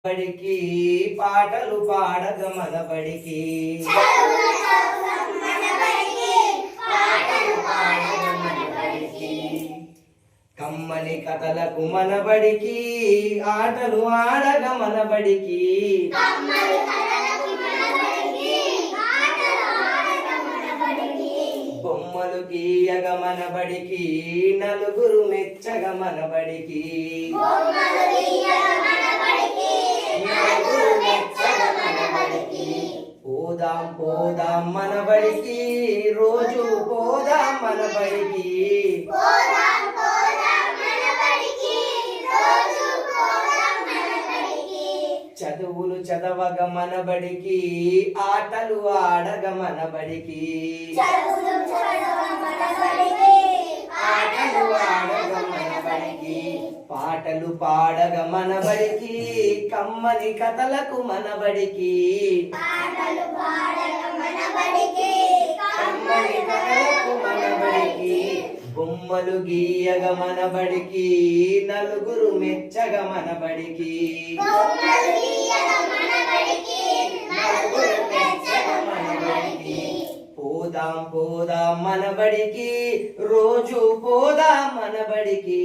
బడికి పాటలు పాడగ మన బడికి కమ్మని కథలకు మన బడికి ఆటలు ఆడగ మన బడికి బొమ్మలు గీయగ మన బడికి నలుగురు మెచ్చగ మన బడికి పోదాం పోదాం మన బడికి రోజు పోదాం మన బడికి చదువులు చదవగ మన బడికి ఆటలు ఆడగ మన బడికి ఆటలు ఆడగ మన బడికి పాటలు పాడగ మన బడికి కమ్మని కథలకు మన బడికి కమ్మని కథలకు మన బడికి బొమ్మలు గీయగ మన బడికి నలుగురు మెచ్చగ మన బడికి నలుగురు మెచ్చగ మన బడికి పోదాం పోదాం మన బడికి రోజు పోదాం మన బడికి